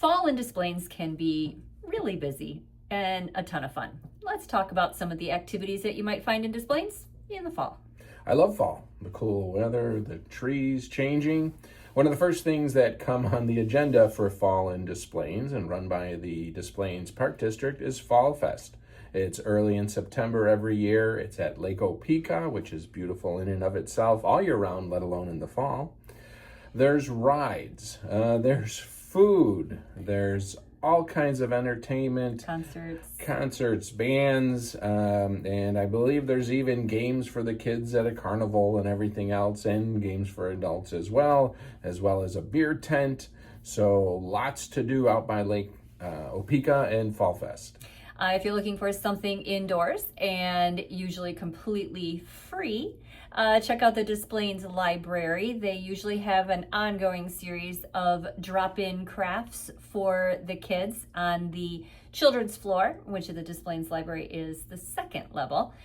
fall in Des Plaines can be really busy and a ton of fun. Let's talk about some of the activities that you might find in Des Plaines in the fall. I love fall, the cool weather, the trees changing. One of the first things that come on the agenda for fall in Des Plaines and run by the Des Plaines Park District is Fall Fest. It's early in September every year. It's at Lake Opeka, which is beautiful in and of itself all year round, let alone in the fall. There's rides, there's food, there's all kinds of entertainment, concerts, bands, and I believe there's even games for the kids at a carnival and everything else, and games for adults as well as a beer tent. So lots to do out by Lake Opeka and Fall Fest. If you're looking for something indoors and usually completely free, check out the Des Plaines Library. They usually have an ongoing series of drop-in crafts for the kids on the children's floor, which of the Des Plaines Library is the second level.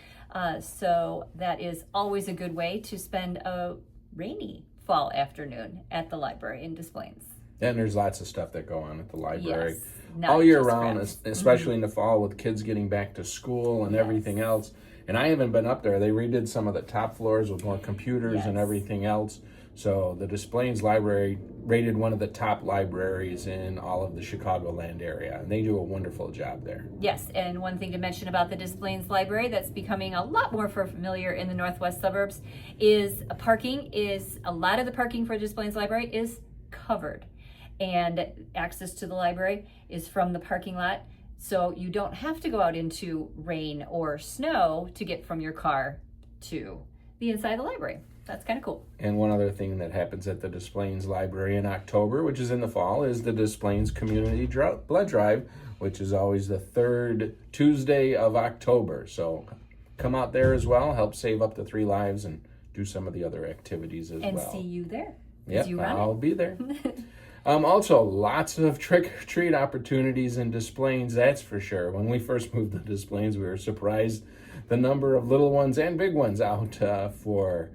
So that is always a good way to spend a rainy fall afternoon at the library in Des Plaines. And there's lots of stuff that go on at the library. Yes, all year round, especially in the fall with kids getting back to school and everything else. And I haven't been up there. They redid some of the top floors with more computers and everything else. So the Des Plaines Library rated one of the top libraries in all of the Chicagoland area. And they do a wonderful job there. Yes, and one thing to mention about the Des Plaines Library that's becoming a lot more familiar in the northwest suburbs is a lot of the parking for Des Plaines Library is covered. And access to the library is from the parking lot. So you don't have to go out into rain or snow to get from your car to the inside of the library. That's kind of cool. And one other thing that happens at the Des Plaines Library in October, which is in the fall, is the Des Plaines Community Blood Drive, which is always the third Tuesday of October. So come out there as well, help save up to 3 lives, and do some of the other activities as well. And see you there. Yep, I'll be there. Also, lots of trick-or-treat opportunities in Des Plaines, that's for sure. When we first moved to Des Plaines, we were surprised the number of little ones and big ones out for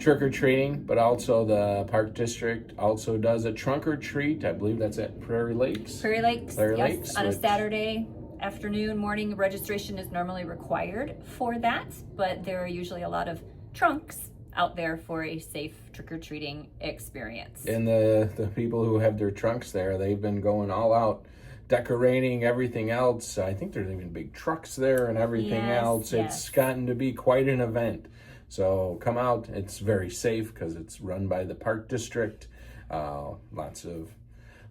trick-or-treating, but also the Park District also does a trunk-or-treat. I believe that's at Prairie Lakes. Prairie Lakes, on a Saturday afternoon, morning. Registration is normally required for that, but there are usually a lot of trunks out there for a safe trick-or-treating experience. And the people who have their trunks there, they've been going all out, decorating everything else. I think there's even big trucks there and everything else. It's gotten to be quite an event. So come out. It's very safe because it's run by the Park District. Lots of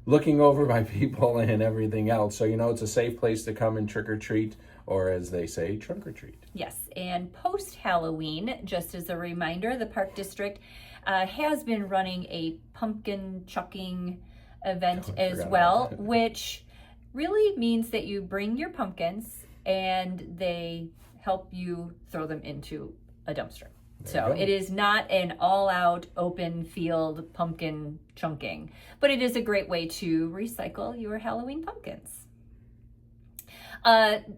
looking over by people and everything else. So, it's a safe place to come and trick-or-treat, or as they say, trunk-or-treat. Yes, and post-Halloween, just as a reminder, the Park District has been running a pumpkin chucking event as well, which really means that you bring your pumpkins and they help you throw them into a dumpster. So it is not an all-out open field pumpkin chunking, but it is a great way to recycle your Halloween pumpkins.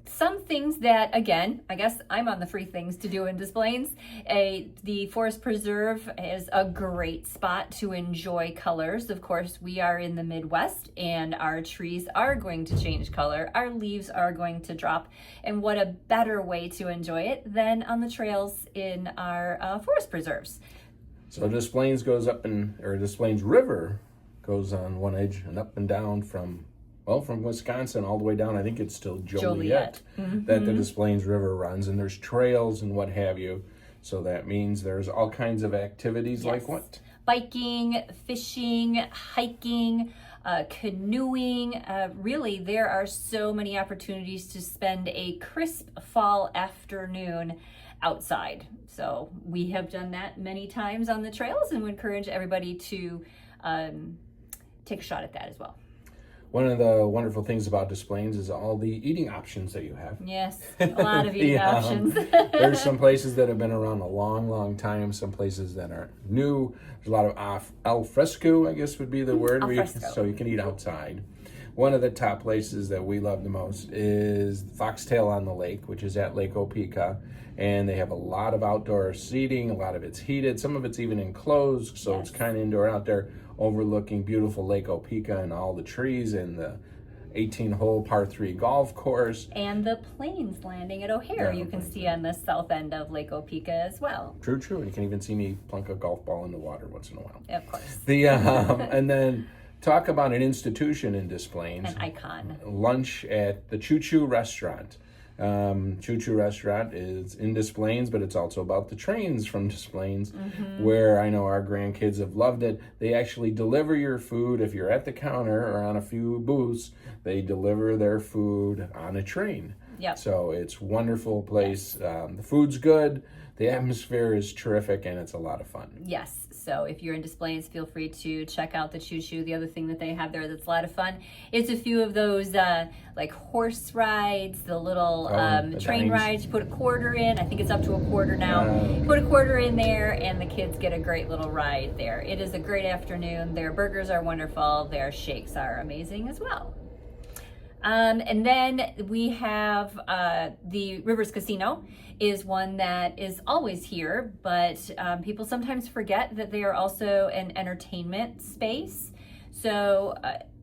Some things that, again, I guess I'm on the free things to do in Des Plaines. The Forest Preserve is a great spot to enjoy colors. Of course, we are in the Midwest and our trees are going to change color. Our leaves are going to drop. And what a better way to enjoy it than on the trails in our forest preserves. So Des Plaines Des Plaines River goes on one edge and up and down from Wisconsin all the way down. I think it's still Joliet. That the Des Plaines River runs, and there's trails and what have you. So that means there's all kinds of activities like what? Biking, fishing, hiking, canoeing. Really, there are so many opportunities to spend a crisp fall afternoon outside. So we have done that many times on the trails, and we encourage everybody to take a shot at that as well. One of the wonderful things about Des Plaines is all the eating options that you have. Yes, a lot of eating options. There's some places that have been around a long, long time. Some places that are new. There's a lot of al fresco, I guess would be the word. So you can eat outside. One of the top places that we love the most is Foxtail on the Lake, which is at Lake Opeka. And they have a lot of outdoor seating. A lot of it's heated. Some of it's even enclosed. So it's kind of indoor out there, overlooking beautiful Lake Opeka and all the trees and the 18-hole par 3 golf course. And the planes landing at O'Hare you can see on the south end of Lake Opeka as well. True. And you can even see me plunk a golf ball in the water once in a while. Of course. And then talk about an institution in Des Plaines. An icon. Lunch at the Choo Choo Restaurant. Choo Choo Restaurant is in Des Plaines, but it's also about the trains from Des Plaines, where I know our grandkids have loved it. They actually deliver your food if you're at the counter or on a few booths. They deliver their food on a train. Yep. So it's a wonderful place. The food's good, the atmosphere is terrific, and it's a lot of fun. Yes. So if you're in Des Plaines, feel free to check out the Choo Choo. The other thing that they have there that's a lot of fun is a few of those like horse rides, the little train rides. You put a quarter in. I think it's up to a quarter now. Put a quarter in there, and the kids get a great little ride there. It is a great afternoon. Their burgers are wonderful. Their shakes are amazing as well. And then we have the Rivers Casino is one that is always here, but people sometimes forget that they are also an entertainment space. So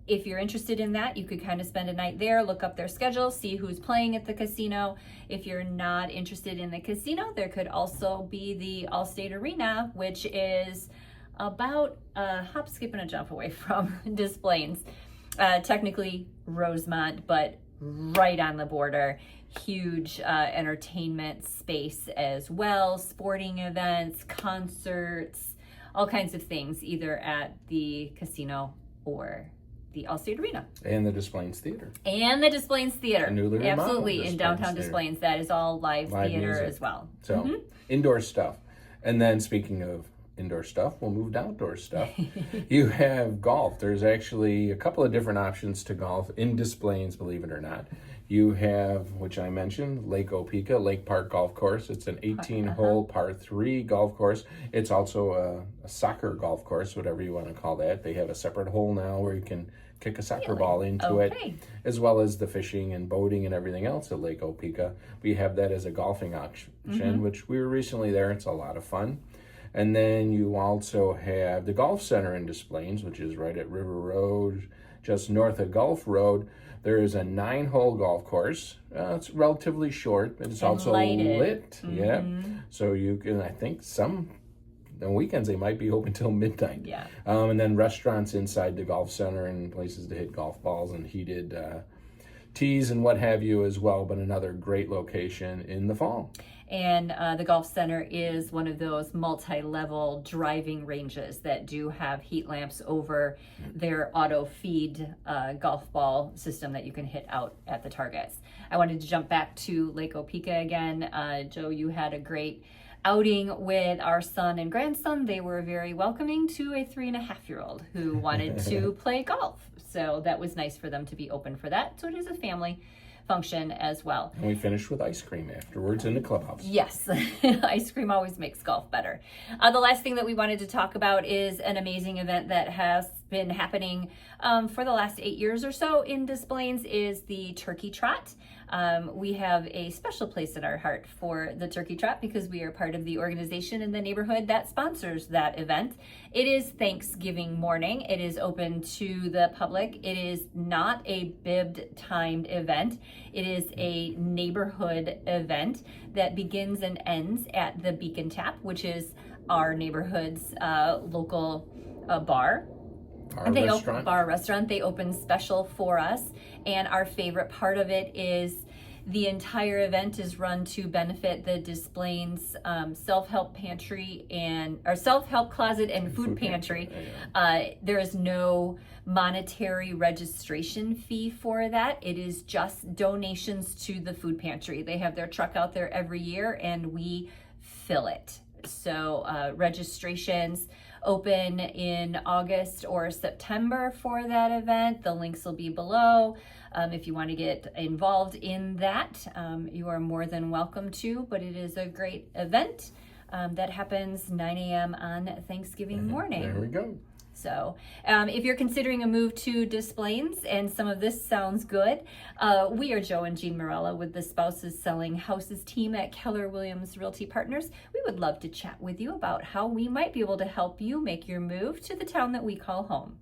if you're interested in that, you could kind of spend a night there, look up their schedule, see who's playing at the casino. If you're not interested in the casino, there could also be the Allstate Arena, which is about a hop, skip, and a jump away from Des Plaines. Technically Rosemont, but right on the border. Huge entertainment space as well, sporting events, concerts, all kinds of things, either at the casino or the Allstate Arena. And the Des Plaines Theater. Absolutely, in downtown Des Plaines. That is all live theater music as well. So indoor stuff. And then speaking of indoor stuff, we'll move to outdoor stuff. You have golf. There's actually a couple of different options to golf in Des Plaines, believe it or not. You have, which I mentioned, Lake Opeka, Lake Park Golf Course. It's an 18-hole par 3 golf course. It's also a soccer golf course, whatever you want to call that. They have a separate hole now where you can kick a soccer ball into it, as well as the fishing and boating and everything else at Lake Opeka. We have that as a golfing option, which we were recently there. It's a lot of fun. And then you also have the Golf Center in Des Plaines, which is right at River Road, just north of Gulf Road. There is a 9-hole golf course. It's relatively short, but it's also lit. Yeah. So you can, I think some on weekends they might be open till midnight. Yeah. And then restaurants inside the golf center and places to hit golf balls and heated tees and what have you as well, but another great location in the fall. And the Golf Center is one of those multi-level driving ranges that do have heat lamps over their auto feed golf ball system that you can hit out at the targets. I wanted to jump back to Lake Opeka again. Joe, you had a great outing with our son and grandson. They were very welcoming to a 3.5-year-old who wanted to play golf. So that was nice for them to be open for that. So it is a family function as well. And we finished with ice cream afterwards in the clubhouse. Yes, ice cream always makes golf better. The last thing that we wanted to talk about is an amazing event that has been happening for the last 8 years or so in Des Plaines is the Turkey Trot. We have a special place in our heart for the Turkey Trot because we are part of the organization in the neighborhood that sponsors that event. It is Thanksgiving morning. It is open to the public. It is not a bibbed timed event. It is a neighborhood event that begins and ends at the Beacon Tap, which is our neighborhood's local bar. Restaurant. They open special for us, and our favorite part of it is the entire event is run to benefit the Des Plaines self-help pantry or self-help closet and food pantry. There is no monetary registration fee for that. It is just donations to the food pantry. They have their truck out there every year, and we fill it. So registrations open in August or September for that event. The links will be below. If you want to get involved in that, you are more than welcome to, but it is a great event that happens 9 a.m. on Thanksgiving morning. There we go. So if you're considering a move to Des Plaines and some of this sounds good, we are Joe and Jean Marella with the Spouses Selling Houses team at Keller Williams Realty Partners. We would love to chat with you about how we might be able to help you make your move to the town that we call home.